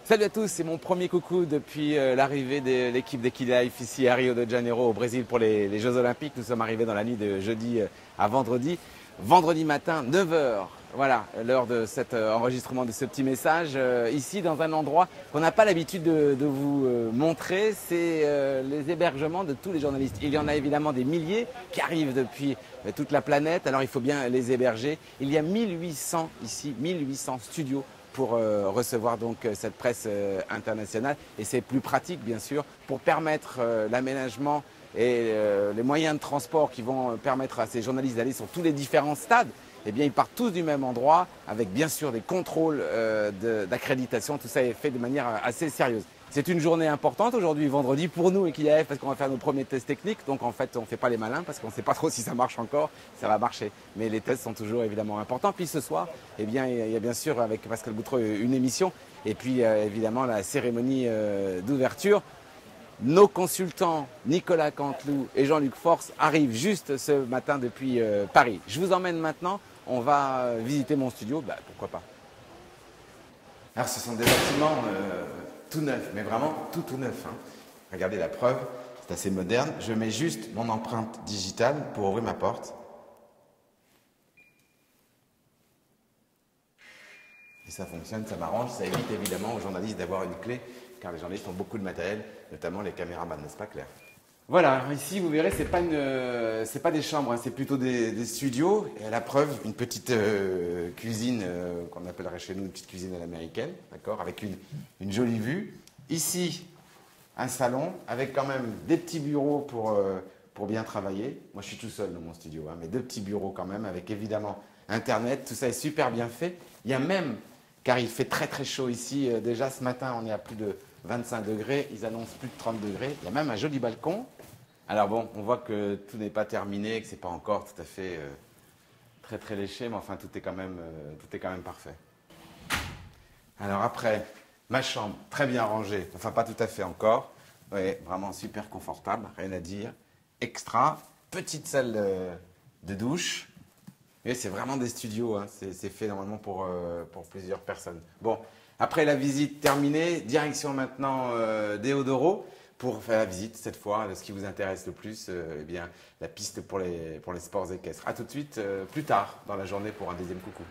Salut à tous, c'est mon premier coucou depuis l'arrivée de l'équipe d'Equilife ici à Rio de Janeiro au Brésil pour les Jeux Olympiques. Nous sommes arrivés dans la nuit de jeudi à vendredi. Vendredi matin, 9 heures. Voilà, l'heure de cet enregistrement de ce petit message. Ici, dans un endroit qu'on n'a pas l'habitude de vous montrer, c'est les hébergements de tous les journalistes. Il y en a évidemment des milliers qui arrivent depuis toute la planète, alors il faut bien les héberger. Il y a 1800 ici, 1800 studios pour recevoir donc cette presse internationale. Et c'est plus pratique, bien sûr, pour permettre l'aménagement et les moyens de transport qui vont permettre à ces journalistes d'aller sur tous les différents stades. Eh bien, ils partent tous du même endroit, avec bien sûr des contrôles d'accréditation. Tout ça est fait de manière assez sérieuse. C'est une journée importante aujourd'hui, vendredi, pour nous Equilife, parce qu'on va faire nos premiers tests techniques. Donc en fait, on ne fait pas les malins parce qu'on ne sait pas trop si ça marche encore. Ça va marcher. Mais les tests sont toujours évidemment importants. Puis ce soir, eh bien, il y a bien sûr avec Pascal Boutreau une émission. Et puis évidemment la cérémonie d'ouverture. Nos consultants Nicolas Canteloup et Jean-Luc Force arrivent juste ce matin depuis Paris. Je vous emmène maintenant. On va visiter mon studio. Bah, pourquoi pas. Alors ce sont des bâtiments tout neufs, mais vraiment tout neuf. Hein. Regardez la preuve, c'est assez moderne. Je mets juste mon empreinte digitale pour ouvrir ma porte. Et ça fonctionne, ça m'arrange. Ça évite évidemment aux journalistes d'avoir une clé, car les journalistes ont beaucoup de matériel, notamment les caméramans, n'est-ce pas Claire? Voilà, ici vous verrez, c'est pas des chambres, hein, c'est plutôt des studios. Et à la preuve, une petite cuisine qu'on appellerait chez nous une petite cuisine à l'américaine, d'accord, avec une jolie vue. Ici, un salon avec quand même des petits bureaux pour bien travailler. Moi, je suis tout seul dans mon studio, hein, mais deux petits bureaux quand même, avec évidemment Internet. Tout ça est super bien fait. Il y a même, car il fait très chaud ici, déjà ce matin, on est à plus de 25 degrés. Ils annoncent plus de 30 degrés. Il y a même un joli balcon. Alors bon, on voit que tout n'est pas terminé, que ce n'est pas encore tout à fait très léché, mais enfin tout est quand même parfait. Alors après, ma chambre, très bien rangée, enfin pas tout à fait encore, ouais, vraiment super confortable, rien à dire. Extra, petite salle de douche, et c'est vraiment des studios, hein. C'est fait normalement pour plusieurs personnes. Bon, après la visite terminée, direction maintenant d'Eodoro. Pour faire la visite, cette fois, de ce qui vous intéresse le plus, eh bien, la piste pour les sports équestres. A tout de suite, plus tard dans la journée pour un deuxième coucou.